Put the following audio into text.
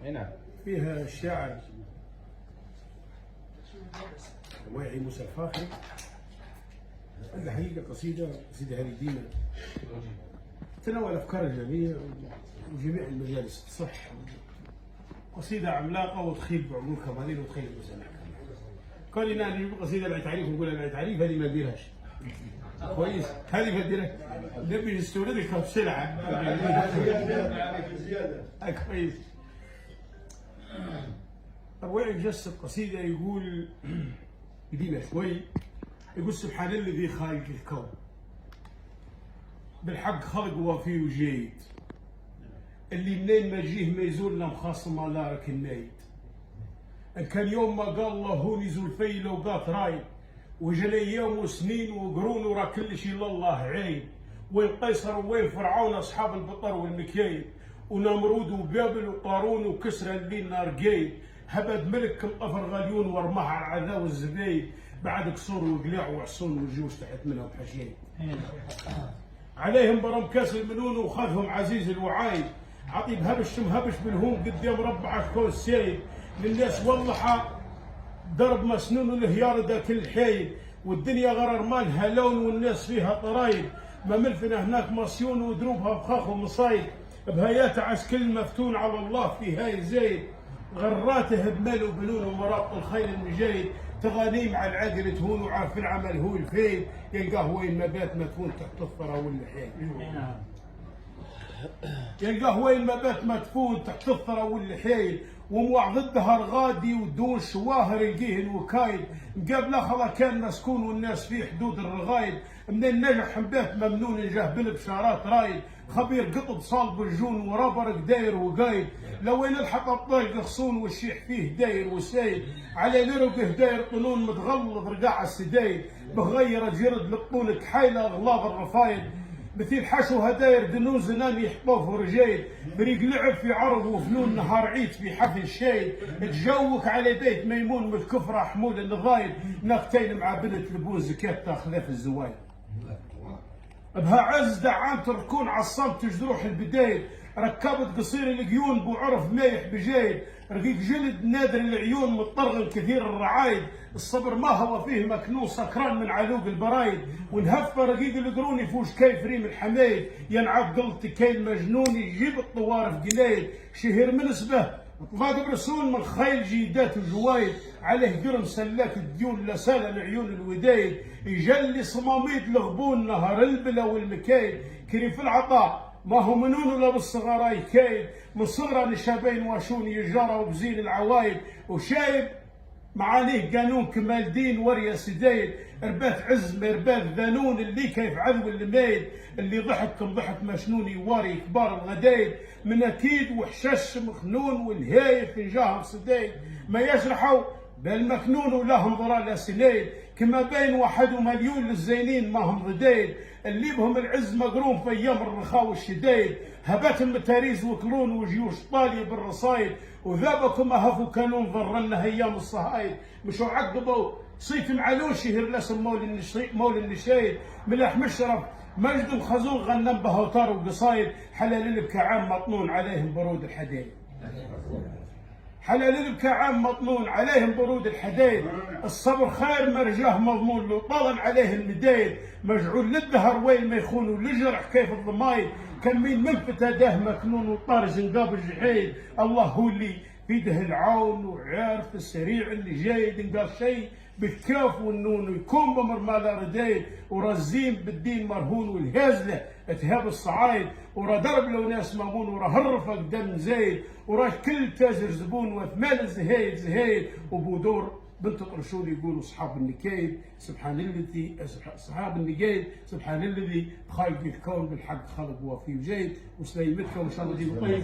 هنا فيها الشاعر واعي موسى الفاخر. الحقيقة قصيدة هذه ديما تناول أفكار الجميع وجميع المجالس الصح. قصيدة عملاقة وتخيل بعقول كمالين وتخيل المسامع. كان لنا نجيب قصيدة لا تعريف ونقول لا تعريف، هذه ما نديرهاش. كويس، هذه ما نديرهاش. نبي نستوردها بسرعة. كويس. الرواعي جس القصيدة يقول قديمة شوي، يقول سبحان الذي خالق الكون بالحق خلق وفي وجيد، اللي منين ما جيه ما يزولنا مخاصم على راك النايد. ان كان يوم ما قال الله هون يزول في لو قات رايد، وجلي يوم وسنين وقرون ورا كل شيء لله عين. وين قيصر وين فرعون اصحاب البطر والمكيد، ونمرود وبابل وقارون وكسرى اللي نار قيد. هبد ملك القفر غليون ورماها على العذا والزبيد، بعد قصور وقلاع وعصون والجيوش تحت منهم حشيد. عليهم برم كاس المنون وخذهم عزيز الوعايد، عطيب هبش مهبش بالهون قدام ربع الكون السيد. للناس والله درب مسنون والهيار دا كل حيد، والدنيا غرر مالها لون والناس فيها طرايد. ما ملفنا هناك مصيون ودروبها بخاخ ومصايد، بهايات عس كل مفتون على الله في هاي زيد. غراته بمال وبنون ومراق الخيل المجيد، تغانيم على العقل تهون وعارف العمل هو الفيد. يلقاه وين ما بات مدفون تحت الثرى واللحيد. يلقاه وين ما بات مدفون تحت الثرى واللحيد. وموع ضدها رغادي ودون شواهر يلقيه الوكايد. مقابل اخر كان مسكون والناس فيه حدود الرغايد. من النجح بات ممنون جاه بالبشارات رايد، خبير قطب صالب الجون ورابرك داير وقايد. لو وين الحق الطايق غصون والشيح فيه داير وسايد، على لرقه داير قانون متغلظ رقاع السدايد. بغير جرد لطولك حايله اغلاظ الرفايد، مثيل حشوها داير دنون زنان يحطوه في رجايد. بريق لعب في عرض وفنون نهار عيد في حفل شايد. تجوك على بيت ميمون من الكفره حمود النضايد، ناقتين مع بنت لبون زكاة تاخذها في الزوايد. بها عز دعامة الركون عصمت جروح البدايد، ركبت قصير القيون بوعرف مايح بجايد. رقيق جلد نادر العيون متطرغن كثير الرعايد، الصبر ما هو فيه مكنون سكران من علوق البرايد. ونهف رقيق القرون يفوش كيف ريم الحمايد، ينعب قلت كيل مجنون يجيب الطوارف قليل. شهر من اسبه طفاق برسون من خيل جيدات وجوايد، عليه قرم سلاك الديون لسالم عيون الودايد. يجلي صماميد الغبون نهر البلا والمكايد، كريم في العطاء ما هو منون ولا بالصغار يكايد. من صغرى نشابين واشون يجارة وبزين العوايد، وشايب معانيه قانون كمال دين وريا سدايد. ربات عز مربات ذانون اللي كيف عذب المايد، اللي ضحك ضحك مشنون يواري كبار الغدايد. من اكيد وحشش مخنون والهايف في جاهم سدايد، ما يجرحوا بالمكنون ولهم ضرالة سنايد. كما بين واحد ومليون للزينين ما هم ضدايد، اللي بهم العز مقرون في ايام الرخاء والشدايد. هباتهم متاريز وكلون وجيوش طاليه بالرصايد، وذابكم اهفوا كانون ضرنا ايام الصهايد. مشوا عقبوا صيف معلول شهر لسم مول النشايد. ملاح مشرف مجد خزون غنم بهوتار وقصايد، حلال البكعام مطنون عليهم برود الحديد. حلال البكعام مطنون عليهم برود الحديد. الصبر خير مرجاه مضمون لو طالن عليه المدايد. مجعول للدهر وين ما يخونوا لجرح كيف الضمايد. كان مين منفت هداه مكنون وطار زنقاب الجحيد. الله هو اللي بيده العون وعارف السريع اللي جايد. نقال شيء بالكاف والنون ويكون بمر مالا ردايد. ورزين بالدين مرهون والهازله اتهاب الصعايد. ورا درب لو ناس مامون ورا هرفك دم زايد. ورا كل تاجر زبون وثمال زهايد. وبودور بنت قرشون يقولوا اصحاب النكايد سبحان الذي اصحاب النكايد سبحان الذي خالق الكون بالحق خلق وفي وجيد. وسليمتكم ان شاء الله دي طيبه.